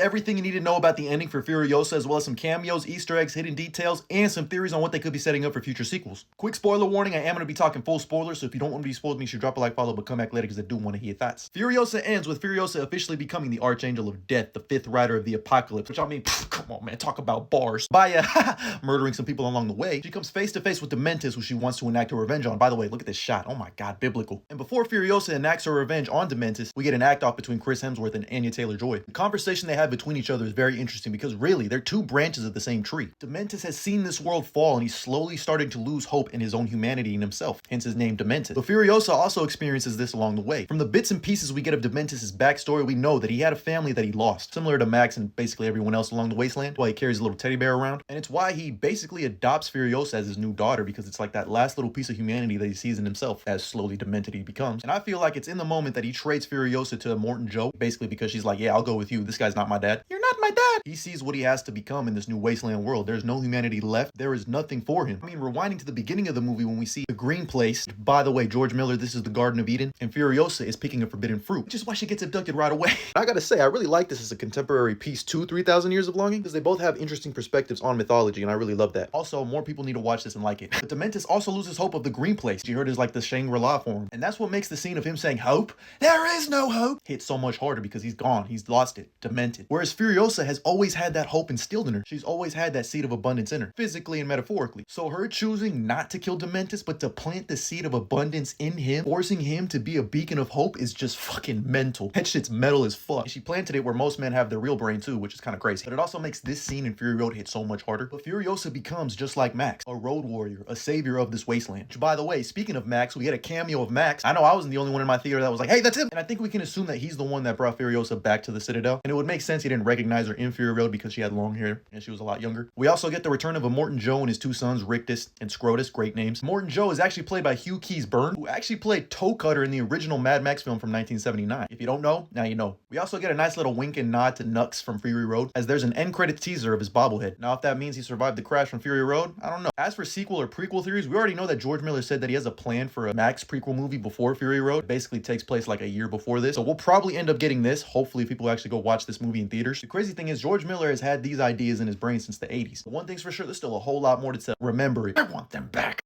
everything you need to know about the ending for Furiosa, as well as some cameos, Easter eggs, hidden details, and some theories on what they could be setting up for future sequels. Quick spoiler warning, I am going to be talking full spoilers, so if you don't want to be spoiled, make sure you drop a like, follow, but come back later because I do want to hear your thoughts. Furiosa ends with Furiosa officially becoming the Archangel of Death, the fifth rider of the apocalypse, which I mean, come on man, talk about bars. By murdering some people along the way, she comes face to face with Dementis, who she wants to enact her revenge on. By the way, look at this shot. Oh my god, biblical. And before Furiosa enacts her revenge on Dementis, we get an act off between Chris Hemsworth and Anya Taylor-Joy. The conversation they have between each other is very interesting because really, they're two branches of the same tree. Dementis has seen this world fall and he's slowly starting to lose hope in his own humanity and himself, hence his name Dementis. But Furiosa also experiences this along the way. From the bits and pieces we get of Dementis' backstory, we know that he had a family that he lost, similar to Max and basically everyone else along the wasteland, why he carries a little teddy bear around. And it's why he basically adopts Furiosa as his new daughter, because it's like that last little piece of humanity that he sees in himself as slowly demented he becomes. And I feel like it's in the moment that he trades Furiosa to Morton Joe, basically because she's like, yeah, I'll go with you. This guy's not my dad. You're not my dad. He sees what he has to become in this new wasteland world. There's no humanity left. There is nothing for him. I mean, rewinding to the beginning of the movie when we see the green place, by the way, George Miller, this is the Garden of Eden, and Furiosa is picking a forbidden fruit, which is why she gets abducted right away. I gotta say, I really like this as a contemporary piece to 3,000 Years of Longing, because they both have interesting perspectives on mythology, and I really love that. Also, more people need to watch this and like it. But Dementis also loses hope of the green place. You heard is like the Shangri-La form, and that's what makes the scene of him saying hope, there is no hope, hit so much harder because he's gone, he's lost it, demented. Whereas Furiosa has always had that hope instilled in her. She's always had that seed of abundance in her, physically and metaphorically. So her choosing not to kill Dementis, but to plant the seed of abundance in him, forcing him to be a beacon of hope, is just fucking mental. That shit's metal as fuck. And she planted it where most men have their real brain too, which is kind of crazy. But it also makes this scene in Fury Road hit so much harder. But Furiosa becomes just like Max, a road warrior, a savior of this wasteland. Which, by the way, speaking of Max, we get a cameo of Max. I know I wasn't the only one in my theater that was like, hey, that's him. And I think we can assume that he's the one that brought Furiosa back to the Citadel. And it would make sense he didn't recognize her in Fury Road because she had long hair and she was a lot younger. We also get the return of a Morton Joe and his two sons, Rictus and Scrotus, great names. Morton Joe is actually played by Hugh Keys-Byrne, who actually played Toe Cutter in the original Mad Max film from 1979. If you don't know, now you know. We also get a nice little wink and nod to Nux from Fury Road, as there's an end credit teaser of his bobblehead. Now, if that means he survived the crash from Fury Road, I don't know. As for sequel or prequel theories, we already know that George Miller said that he has a plan for a Max prequel movie before Fury Road. It basically takes place like a year before this. So we'll probably end up getting this. Hopefully people actually go watch this movie in theaters. The crazy thing is George Miller has had these ideas in his brain since the 80s. But one thing's for sure, there's still a whole lot more to tell. Remember it. I want them back.